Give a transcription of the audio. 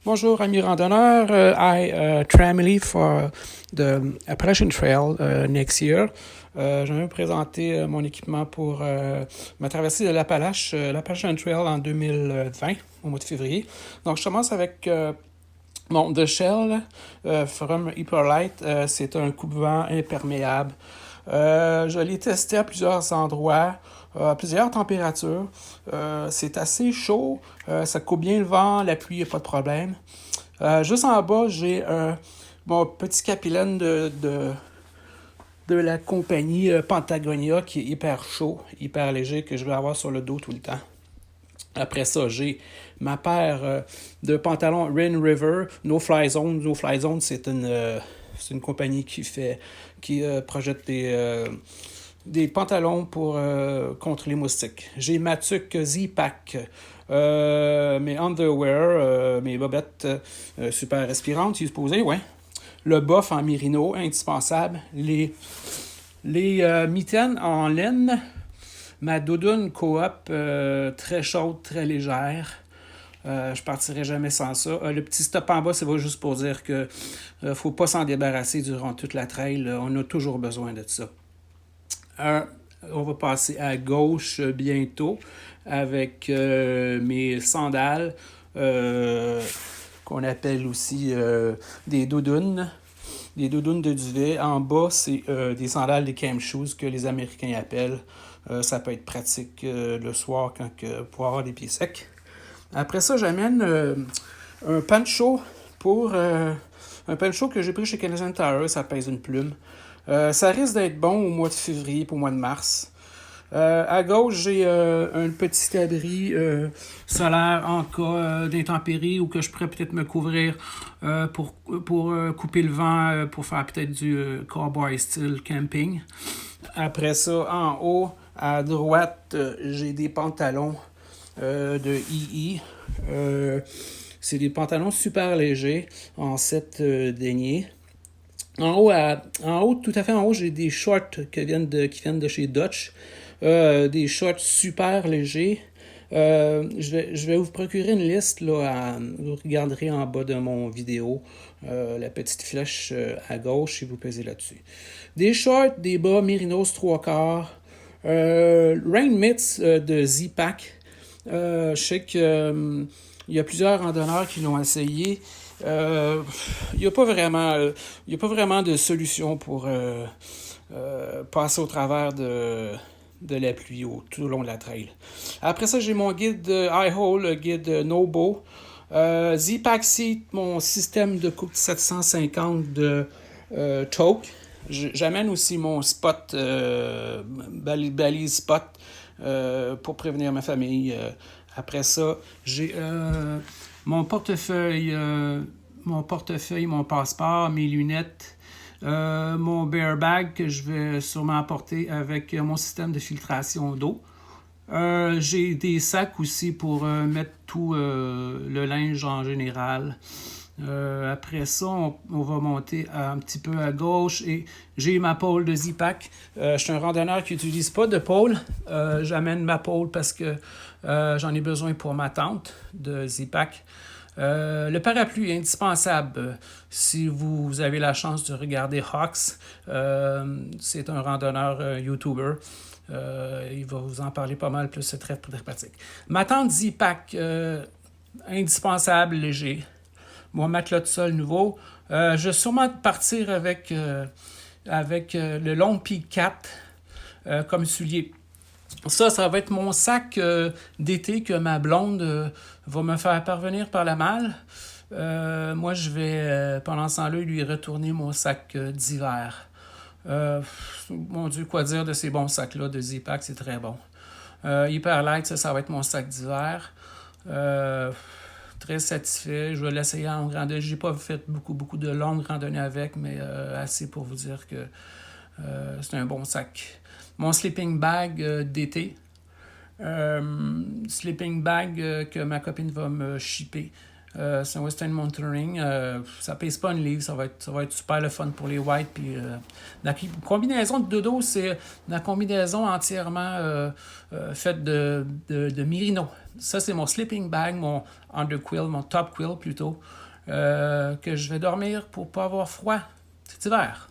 Bonjour, amis randonneurs. I tramily for the Appalachian Trail next year. Je vais vous présenter mon équipement pour ma traversée de l'Appalache, l'Appalachian Trail en 2020, au mois de février. Donc, je commence avec mon The Shell from Hyperlite. C'est un coupe-vent imperméable. Je l'ai testé à plusieurs endroits, à plusieurs températures. C'est assez chaud, ça coupe bien le vent, la pluie, il n'y a pas de problème. Juste en bas, j'ai mon petit capilène de la compagnie Patagonia qui est hyper chaud, hyper léger, que je vais avoir sur le dos tout le temps. Après ça, j'ai ma paire de pantalons Rain River, No Fly Zone. No Fly Zone, c'est une compagnie qui projette des pantalons pour contre les moustiques. J'ai ma tuque Z-Pack, mes underwear, mes bobettes super respirantes, supposées, ouais. Le buff en mérino, indispensable. Les mitaines en laine. Ma doudoune coop, très chaude, très légère. Je partirai jamais sans ça. Le petit stop en bas, c'est juste pour dire que faut pas s'en débarrasser durant toute la trail. On a toujours besoin de ça. On va passer à gauche bientôt avec mes sandales qu'on appelle aussi des doudounes. Des doudounes de duvet. En bas, c'est des sandales, des camp shoes que les Américains appellent. Ça peut être pratique le soir pour avoir des pieds secs. Après ça, j'amène un pancho un pancho que j'ai pris chez Canadian Tire. Ça pèse une plume. Ça risque d'être bon au mois de février pour au mois de mars. À gauche, j'ai un petit abri solaire en cas d'intempéries ou que je pourrais peut-être me couvrir pour couper le vent, pour faire peut-être du cowboy style camping. Après ça, en haut, à droite, j'ai des pantalons de II. C'est des pantalons super légers en 7 deniers. En haut, tout à fait en haut, j'ai des shorts qui viennent de chez Dutch. Des shorts super légers. Je vais vous procurer une liste, là, vous regarderez en bas de mon vidéo, la petite flèche à gauche si vous pesez là-dessus. Des shorts, des bas Mérinos 3/4, Rain Mitts de Z-Pack. Je sais que il y a plusieurs randonneurs qui l'ont essayé. Il n'y a pas vraiment de solution pour passer au travers de la pluie tout au long de la trail. Après ça, j'ai mon guide iHole, le guide Nobo. Z-Pack Seat, mon système de coupe 750 de choke. J'amène aussi mon spot, balise spot, pour prévenir ma famille. Après ça, j'ai mon portefeuille, mon passeport, mes lunettes, mon bear bag que je vais sûrement apporter avec mon système de filtration d'eau. J'ai des sacs aussi pour mettre tout le linge en général. Après ça, on va monter un petit peu à gauche et j'ai ma pole de Z-Pack. Je suis un randonneur qui n'utilise pas de pole. J'amène ma pole parce que j'en ai besoin pour ma tente de Z-Pack. Le parapluie est indispensable si vous avez la chance de regarder Hawks. C'est un randonneur YouTuber. Il va vous en parler pas mal plus, c'est très, très pratique. Ma tente Z-Pack, indispensable, léger. Mon matelas de sol nouveau. Je vais sûrement partir avec le Long Peak 4 comme soulier. Ça va être mon sac d'été que ma blonde va me faire parvenir par la malle. Moi, je vais, pendant ce temps-là, lui retourner mon sac d'hiver. Mon Dieu, quoi dire de ces bons sacs-là de Z-Pack, c'est très bon. Hyperlite, ça va être mon sac d'hiver. Très satisfait. Je vais l'essayer en randonnée. J'ai pas fait beaucoup de longues randonnées avec, mais assez pour vous dire que c'est un bon sac. Mon sleeping bag d'été. Sleeping bag que ma copine va me shipper. C'est un Western Mountaineering. Ça pèse pas une livre. Ça va être super le fun pour les whites. Puis, la combinaison de dos, c'est la combinaison entièrement faite de Mérino. Ça, c'est mon sleeping bag, mon underquill, mon top quill plutôt, que je vais dormir pour pas avoir froid cet hiver.